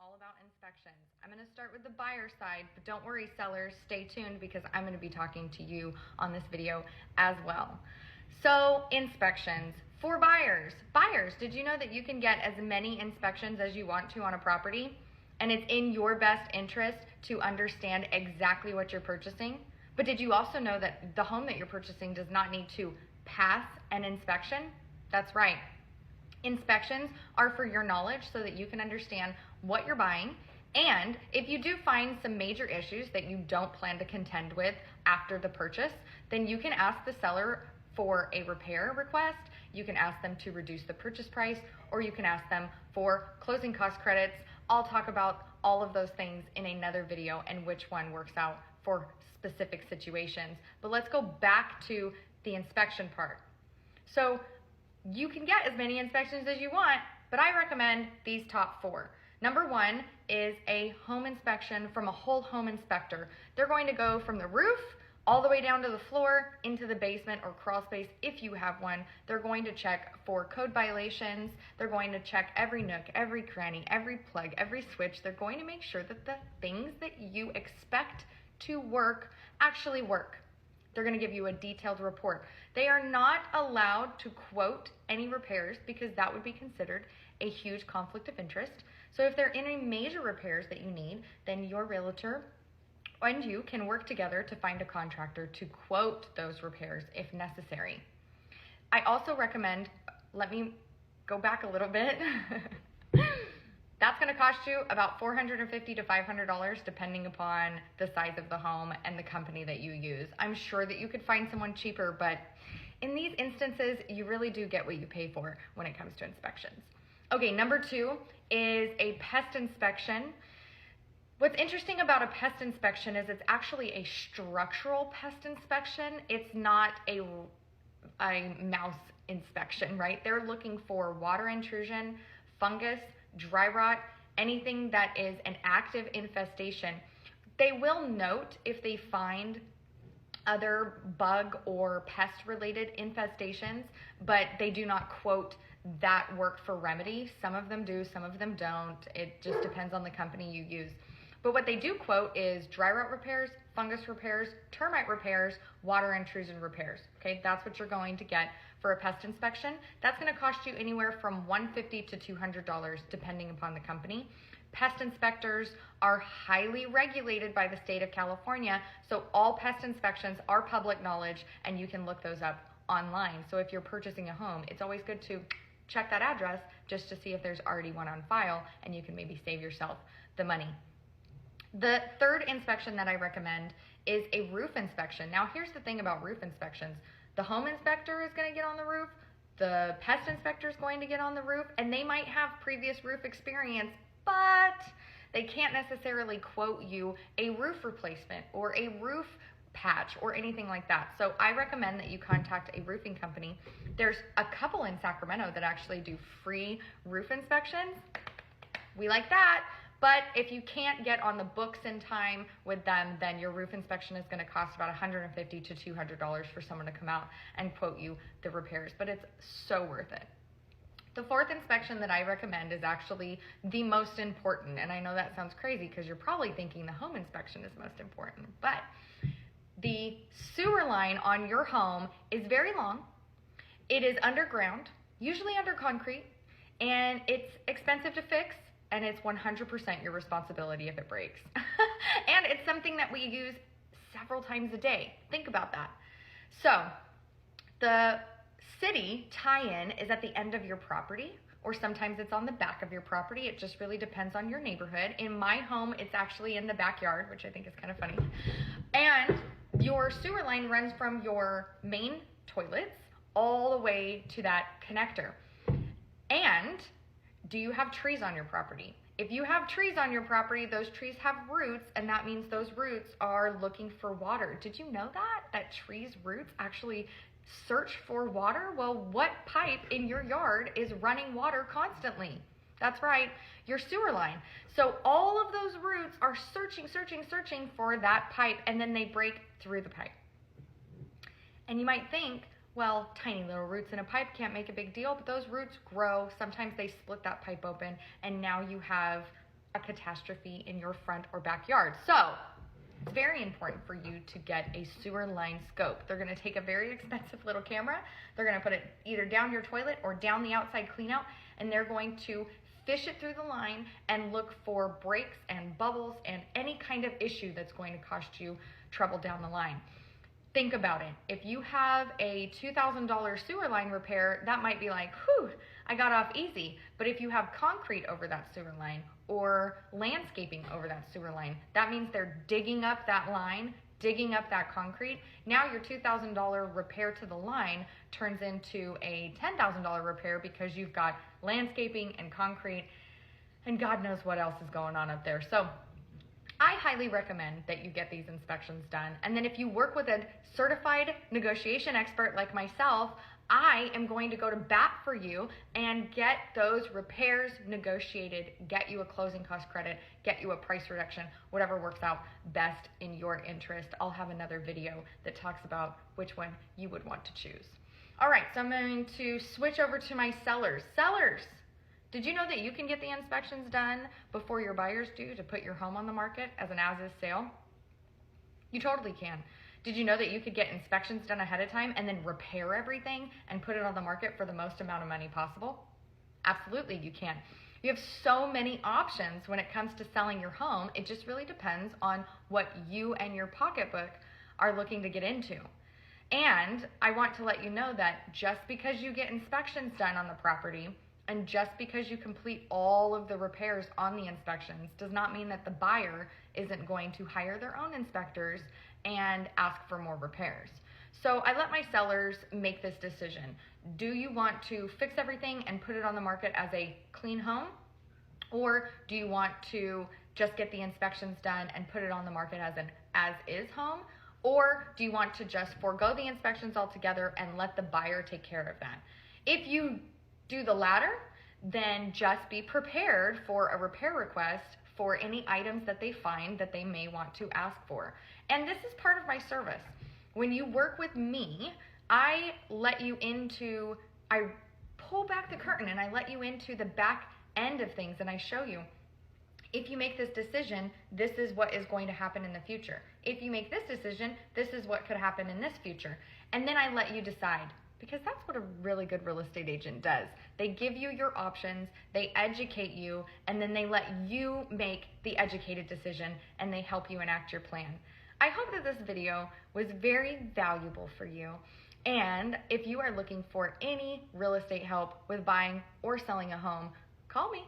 all about inspections. I'm going to start with the buyer side, but don't worry, sellers, stay tuned because I'm going to be talking to you on this video as well. So, inspections for buyers. Buyers, did you know that you can get as many inspections as you want to on a property? And it's in your best interest to understand exactly what you're purchasing. But did you also know that the home that you're purchasing does not need to pass an inspection? That's right. Inspections are for your knowledge so that you can understand what you're buying. And if you do find some major issues that you don't plan to contend with after the purchase, then you can ask the seller for a repair request. You can ask them to reduce the purchase price, or you can ask them for closing cost credits. I'll talk about all of those things in another video and which one works out for specific situations. But let's go back to the inspection part. So you can get as many inspections as you want, but I recommend these top 4. Number 1 is a home inspection from a whole home inspector. They're going to go from the roof all the way down to the floor, into the basement or crawl space if you have one. They're going to check for code violations. They're going to check every nook, every cranny, every plug, every switch. They're going to make sure that the things that you expect to work actually work. They're going to give you a detailed report. They are not allowed to quote any repairs because that would be considered a huge conflict of interest. So if there are any major repairs that you need, then your realtor and you can work together to find a contractor to quote those repairs if necessary. I also recommend, let me go back a little bit. That's going to cost you about $450 to $500 depending upon the size of the home and the company that you use. I'm sure that you could find someone cheaper, but in these instances, you really do get what you pay for when it comes to inspections. Okay, number 2 is a pest inspection. What's interesting about a pest inspection is it's actually a structural pest inspection. It's not a mouse inspection, right? They're looking for water intrusion, fungus, dry rot, anything that is an active infestation. They will note if they find other bug or pest related infestations, but they do not quote that work for remedy. Some of them do, some of them don't. It just depends on the company you use. But what they do quote is dry rot repairs, fungus repairs, termite repairs, water intrusion repairs. Okay, that's what you're going to get for a pest inspection. That's going to cost you anywhere from $150 to $200 depending upon the company. Pest inspectors are highly regulated by the state of California, so all pest inspections are public knowledge and you can look those up online. So if you're purchasing a home, it's always good to check that address just to see if there's already one on file and you can maybe save yourself the money. The third inspection that I recommend is a roof inspection. Now, here's the thing about roof inspections. The home inspector is going to get on the roof, the pest inspector is going to get on the roof, and they might have previous roof experience, but they can't necessarily quote you a roof replacement or a roof patch or anything like that. So I recommend that you contact a roofing company. There's a couple in Sacramento that actually do free roof inspections. We like that. But if you can't get on the books in time with them, then your roof inspection is going to cost about $150 to $200 for someone to come out and quote you the repairs. But it's so worth it. The fourth inspection that I recommend is actually the most important. And I know that sounds crazy because you're probably thinking the home inspection is most important. But the sewer line on your home is very long. It is underground, usually under concrete, and it's expensive to fix. And it's 100% your responsibility if it breaks. And it's something that we use several times a day. Think about that. So the city tie-in is at the end of your property, or sometimes it's on the back of your property. It just really depends on your neighborhood. In my home, it's actually in the backyard, which I think is kind of funny. And your sewer line runs from your main toilets all the way to that connector. And do you have trees on your property? If you have trees on your property, those trees have roots, and that means those roots are looking for water. Did you know that? That trees' roots actually search for water? Well, what pipe in your yard is running water constantly? That's right, your sewer line. So all of those roots are searching for that pipe, and then they break through the pipe. And you might think, well, tiny little roots in a pipe can't make a big deal, but those roots grow. Sometimes they split that pipe open, and now you have a catastrophe in your front or backyard. So it's very important for you to get a sewer line scope. They're going to take a very expensive little camera. They're going to put it either down your toilet or down the outside cleanout, and they're going to fish it through the line and look for breaks and bubbles and any kind of issue that's going to cost you trouble down the line. Think about it. If you have a $2,000 sewer line repair, that might be like, whew, I got off easy. But if you have concrete over that sewer line or landscaping over that sewer line, that means they're digging up that line, digging up that concrete. Now your $2,000 repair to the line turns into a $10,000 repair because you've got landscaping and concrete and God knows what else is going on up there. So I highly recommend that you get these inspections done. And then if you work with a certified negotiation expert like myself, I am going to go to bat for you and get those repairs negotiated, get you a closing cost credit, get you a price reduction, whatever works out best in your interest. I'll have another video that talks about which one you would want to choose. All right, so I'm going to switch over to my sellers. Sellers! Did you know that you can get the inspections done before your buyers do to put your home on the market as an as-is sale? You totally can. Did you know that you could get inspections done ahead of time and then repair everything and put it on the market for the most amount of money possible? Absolutely, you can. You have so many options when it comes to selling your home. It just really depends on what you and your pocketbook are looking to get into. And I want to let you know that just because you get inspections done on the property and just because you complete all of the repairs on the inspections does not mean that the buyer isn't going to hire their own inspectors and ask for more repairs. So I let my sellers make this decision. Do you want to fix everything and put it on the market as a clean home? Or do you want to just get the inspections done and put it on the market as an as-is home? Or do you want to just forego the inspections altogether and let the buyer take care of that? If you do the latter, then just be prepared for a repair request for any items that they find that they may want to ask for. And this is part of my service. When you work with me, I pull back the curtain and I let you into the back end of things and I show you, if you make this decision, this is what is going to happen in the future. If you make this decision, this is what could happen in this future. And then I let you decide. Because that's what a really good real estate agent does. They give you your options, they educate you, and then they let you make the educated decision and they help you enact your plan. I hope that this video was very valuable for you. And if you are looking for any real estate help with buying or selling a home, call me.